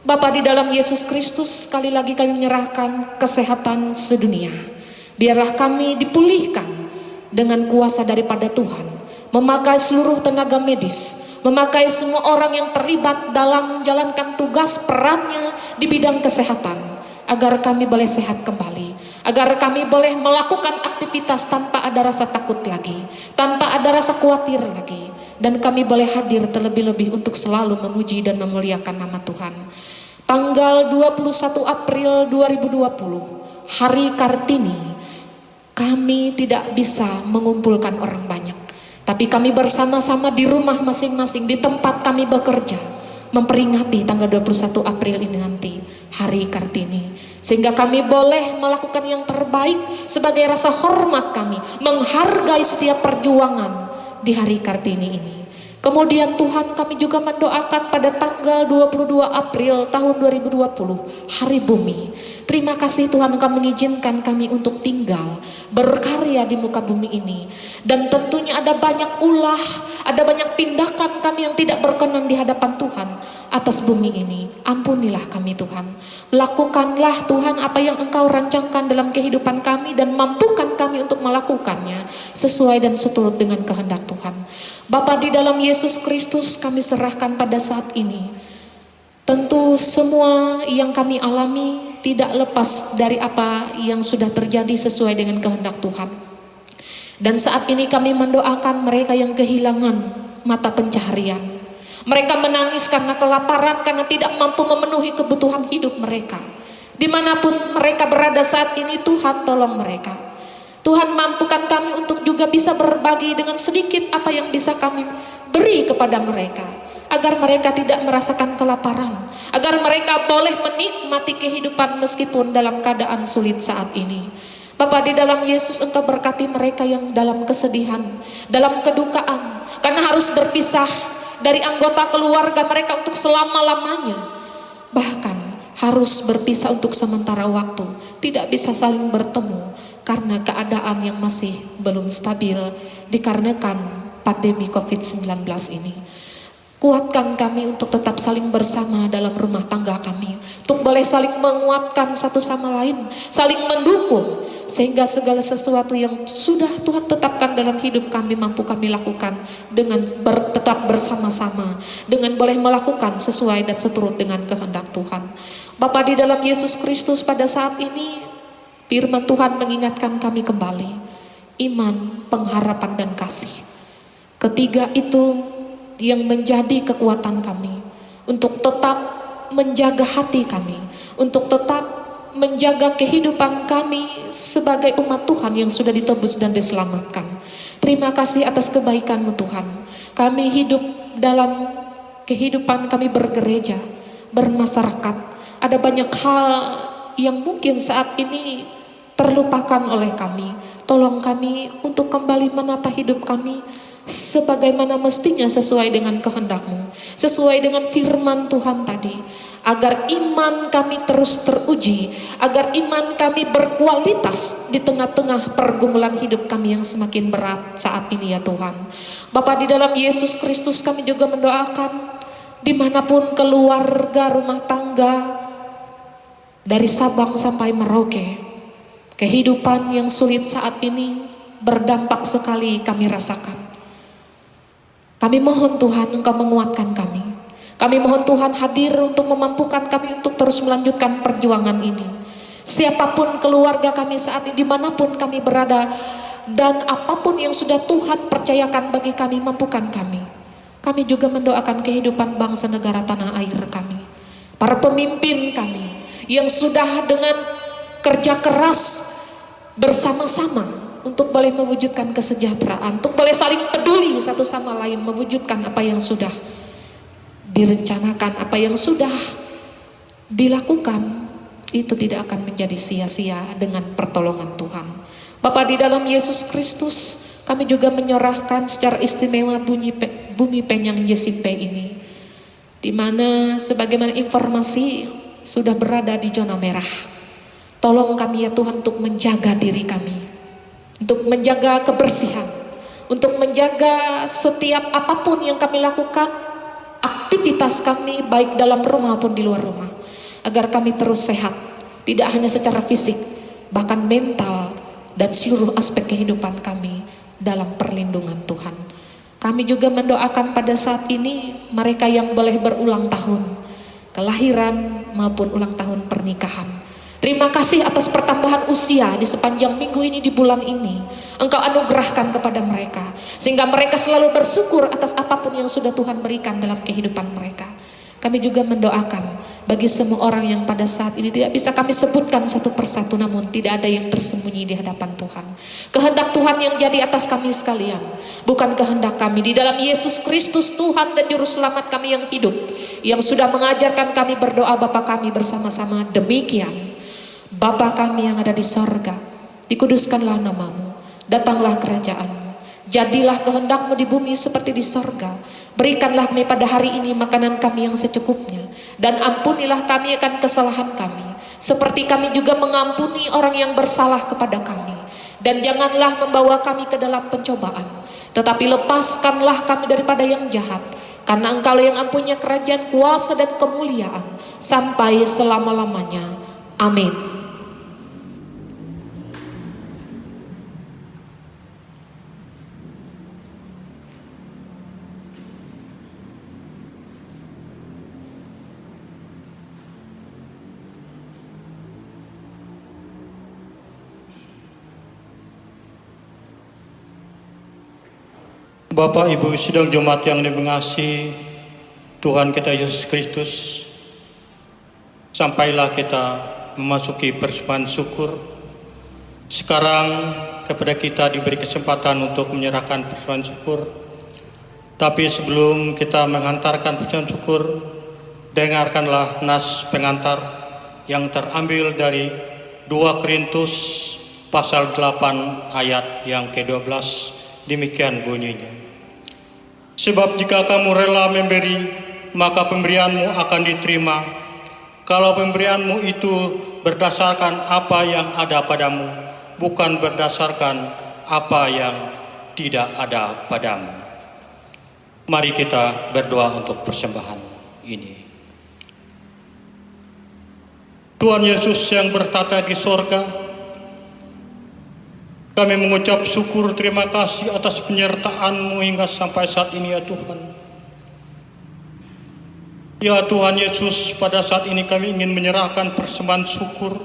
Bapa di dalam Yesus Kristus, sekali lagi kami menyerahkan kesehatan sedunia. Biarlah kami dipulihkan dengan kuasa daripada Tuhan, memakai seluruh tenaga medis, memakai semua orang yang terlibat dalam menjalankan tugas perannya di bidang kesehatan, agar kami boleh sehat kembali, agar kami boleh melakukan aktivitas tanpa ada rasa takut lagi, tanpa ada rasa khawatir lagi, dan kami boleh hadir terlebih-lebih untuk selalu memuji dan memuliakan nama Tuhan. Tanggal 21 April 2020, Hari Kartini, kami tidak bisa mengumpulkan orang banyak, tapi kami bersama-sama di rumah masing-masing, di tempat kami bekerja, memperingati tanggal 21 April ini nanti, Hari Kartini. Sehingga kami boleh melakukan yang terbaik sebagai rasa hormat kami, menghargai setiap perjuangan di Hari Kartini ini. Kemudian Tuhan, kami juga mendoakan pada tanggal 22 April tahun 2020, Hari Bumi. Terima kasih Tuhan, Engkau mengizinkan kami untuk tinggal, berkarya di muka bumi ini. Dan tentunya ada banyak ulah, ada banyak tindakan kami yang tidak berkenan di hadapan Tuhan atas bumi ini. Ampunilah kami Tuhan. Lakukanlah Tuhan apa yang Engkau rancangkan dalam kehidupan kami dan mampukan kami untuk melakukannya sesuai dan seturut dengan kehendak Tuhan. Bapa, di dalam Yesus Kristus kami serahkan pada saat ini. Tentu semua yang kami alami tidak lepas dari apa yang sudah terjadi sesuai dengan kehendak Tuhan. Dan saat ini kami mendoakan mereka yang kehilangan mata pencaharian. Mereka menangis karena kelaparan, karena tidak mampu memenuhi kebutuhan hidup mereka. Dimanapun mereka berada saat ini, Tuhan tolong mereka. Tuhan, mampukan kami untuk juga bisa berbagi dengan sedikit apa yang bisa kami beri kepada mereka, agar mereka tidak merasakan kelaparan, agar mereka boleh menikmati kehidupan meskipun dalam keadaan sulit saat ini. Bapa, di dalam Yesus Engkau berkati mereka yang dalam kesedihan, dalam kedukaan, karena harus berpisah dari anggota keluarga mereka untuk selama-lamanya, bahkan harus berpisah untuk sementara waktu, tidak bisa saling bertemu karena keadaan yang masih belum stabil dikarenakan pandemi COVID-19 ini. Kuatkan kami untuk tetap saling bersama dalam rumah tangga kami, untuk boleh saling menguatkan satu sama lain, saling mendukung, sehingga segala sesuatu yang sudah Tuhan tetapkan dalam hidup kami mampu kami lakukan dengan tetap bersama-sama, dengan boleh melakukan sesuai dan seturut dengan kehendak Tuhan. Bapa, di dalam Yesus Kristus pada saat ini firman Tuhan mengingatkan kami kembali, iman, pengharapan, dan kasih. Ketiga itu yang menjadi kekuatan kami untuk tetap menjaga hati kami, untuk tetap menjaga kehidupan kami sebagai umat Tuhan yang sudah ditebus dan diselamatkan. Terima kasih atas kebaikan-Mu Tuhan. Kami hidup dalam kehidupan kami bergereja, bermasyarakat. Ada banyak hal yang mungkin saat ini terlupakan oleh kami. Tolong kami untuk kembali menata hidup kami sebagaimana mestinya sesuai dengan kehendak-Mu, sesuai dengan firman Tuhan tadi, agar iman kami terus teruji, agar iman kami berkualitas di tengah-tengah pergumulan hidup kami yang semakin berat saat ini ya Tuhan. Bapa, di dalam Yesus Kristus kami juga mendoakan dimanapun keluarga, rumah tangga, dari Sabang sampai Merauke, kehidupan yang sulit saat ini berdampak sekali kami rasakan. Kami mohon Tuhan Engkau menguatkan kami. Kami mohon Tuhan hadir untuk memampukan kami untuk terus melanjutkan perjuangan ini. Siapapun keluarga kami saat ini, dimanapun kami berada, dan apapun yang sudah Tuhan percayakan bagi kami, mampukan kami. Kami juga mendoakan kehidupan bangsa negara tanah air kami, para pemimpin kami yang sudah dengan kerja keras bersama-sama untuk boleh mewujudkan kesejahteraan, untuk boleh saling peduli satu sama lain, mewujudkan apa yang sudah direncanakan, apa yang sudah dilakukan, itu tidak akan menjadi sia-sia dengan pertolongan Tuhan. Bapa, di dalam Yesus Kristus kami juga menyerahkan secara istimewa bumi Penyang JCP ini, di mana sebagaimana informasi sudah berada di zona merah. Tolong kami ya Tuhan untuk menjaga diri kami, untuk menjaga kebersihan, untuk menjaga setiap apapun yang kami lakukan, aktivitas kami baik dalam rumah maupun di luar rumah, agar kami terus sehat, tidak hanya secara fisik, bahkan mental dan seluruh aspek kehidupan kami dalam perlindungan Tuhan. Kami juga mendoakan pada saat ini mereka yang boleh berulang tahun kelahiran maupun ulang tahun pernikahan. Terima kasih atas pertambahan usia di sepanjang minggu ini, di bulan ini. Engkau anugerahkan kepada mereka, sehingga mereka selalu bersyukur atas apapun yang sudah Tuhan berikan dalam kehidupan mereka. Kami juga mendoakan bagi semua orang yang pada saat ini tidak bisa kami sebutkan satu persatu, namun tidak ada yang tersembunyi di hadapan Tuhan. Kehendak Tuhan yang jadi atas kami sekalian, bukan kehendak kami. Di dalam Yesus Kristus Tuhan dan Juru Selamat kami yang hidup, yang sudah mengajarkan kami berdoa Bapa kami bersama-sama demikian. Bapa kami yang ada di sorga, dikuduskanlah namamu, datanglah kerajaan-Mu, Jadilah kehendak-Mu di bumi seperti di sorga. Berikanlah kami pada hari ini makanan kami yang secukupnya. Dan ampunilah kami akan kesalahan kami, seperti kami juga mengampuni orang yang bersalah kepada kami. Dan janganlah membawa kami ke dalam pencobaan, tetapi lepaskanlah kami daripada yang jahat. Karena Engkau yang mempunyai kerajaan, kuasa, dan kemuliaan sampai selama-lamanya. Amin. Bapak Ibu sidang Jumat yang mengasihi Tuhan kita Yesus Kristus, sampailah kita memasuki persembahan syukur. Sekarang kepada kita diberi kesempatan untuk menyerahkan persembahan syukur. Tapi sebelum kita menghantarkan persembahan syukur, dengarkanlah nas pengantar yang terambil dari 2 Korintus pasal 8 ayat yang ke-12. Demikian bunyinya. Sebab jika kamu rela memberi, maka pemberianmu akan diterima. Kalau pemberianmu itu berdasarkan apa yang ada padamu, bukan berdasarkan apa yang tidak ada padamu. Mari kita berdoa untuk persembahan ini. Tuhan Yesus yang bertata di sorga, kami mengucap syukur terima kasih atas penyertaan-Mu hingga sampai saat ini ya Tuhan. Ya Tuhan Yesus, pada saat ini kami ingin menyerahkan persembahan syukur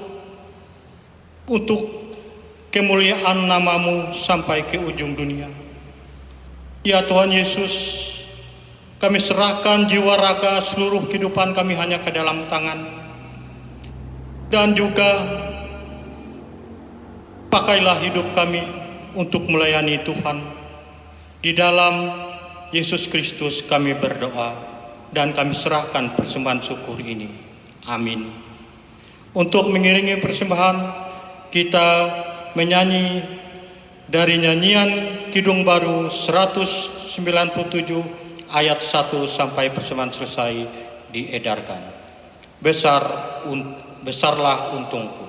untuk kemuliaan nama-Mu sampai ke ujung dunia. Ya Tuhan Yesus, kami serahkan jiwa raga seluruh kehidupan kami hanya ke dalam tangan. Dan juga pakailah hidup kami untuk melayani Tuhan. Di dalam Yesus Kristus kami berdoa dan kami serahkan persembahan syukur ini. Amin. Untuk mengiringi persembahan, kita menyanyi dari nyanyian Kidung Baru 197 ayat 1 sampai persembahan selesai diedarkan. Besarlah untungku.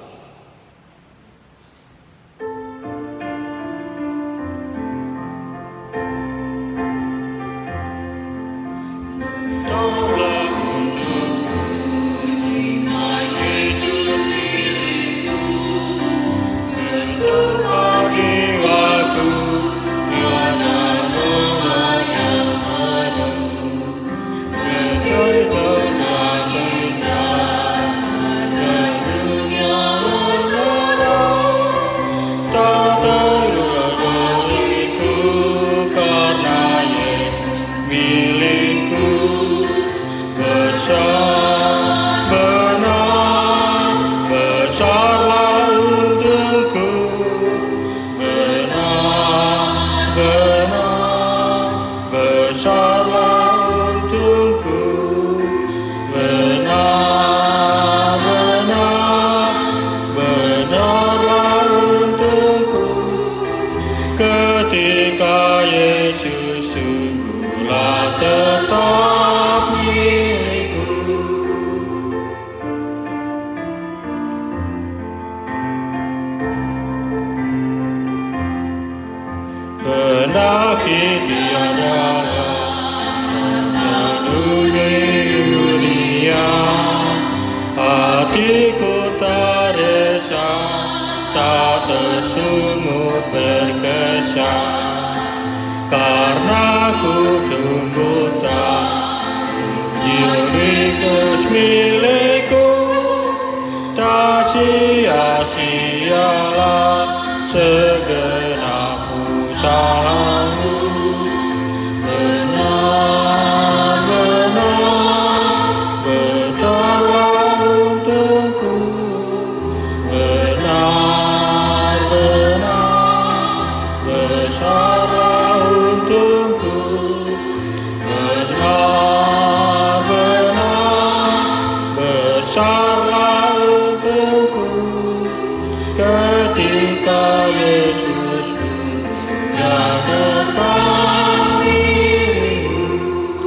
Benar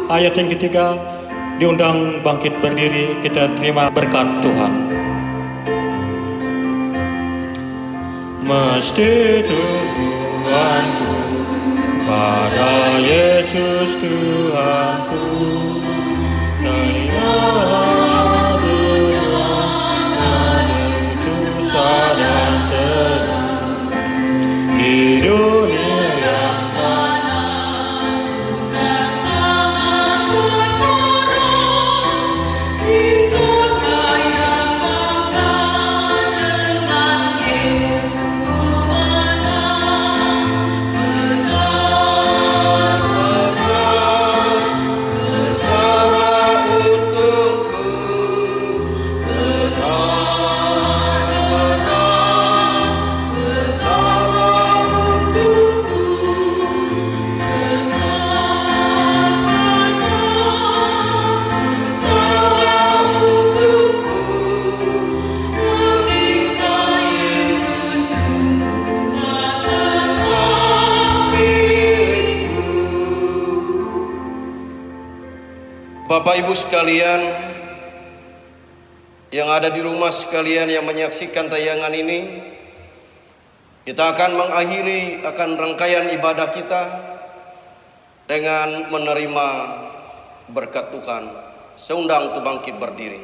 ayat yang ketiga, diundang bangkit berdiri, kita terima berkat Tuhan. Mesti Tuhanku, pada Yesus Tuhanku, tiada yang susah dan tenang di dunia yang Bapak Ibu sekalian yang ada di rumah sekalian yang menyaksikan tayangan ini, kita akan mengakhiri akan rangkaian ibadah kita dengan menerima berkat Tuhan. Saya undang untuk bangkit berdiri.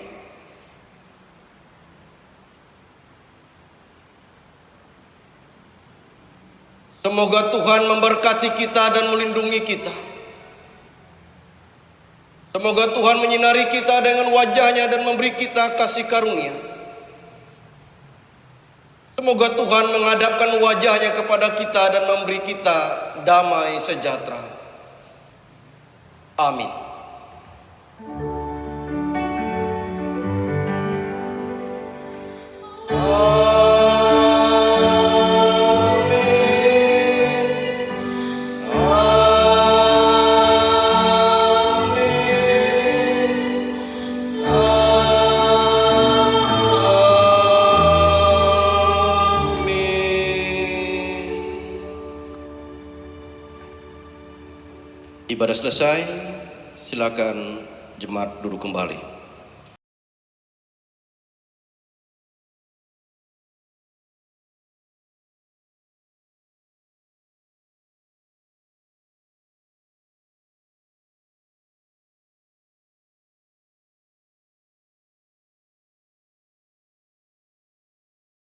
Semoga Tuhan memberkati kita dan melindungi kita. Semoga Tuhan menyinari kita dengan wajah-Nya dan memberi kita kasih karunia. Semoga Tuhan menghadapkan wajah-Nya kepada kita dan memberi kita damai sejahtera. Amin. Ibadah selesai, silakan jemaat duduk kembali.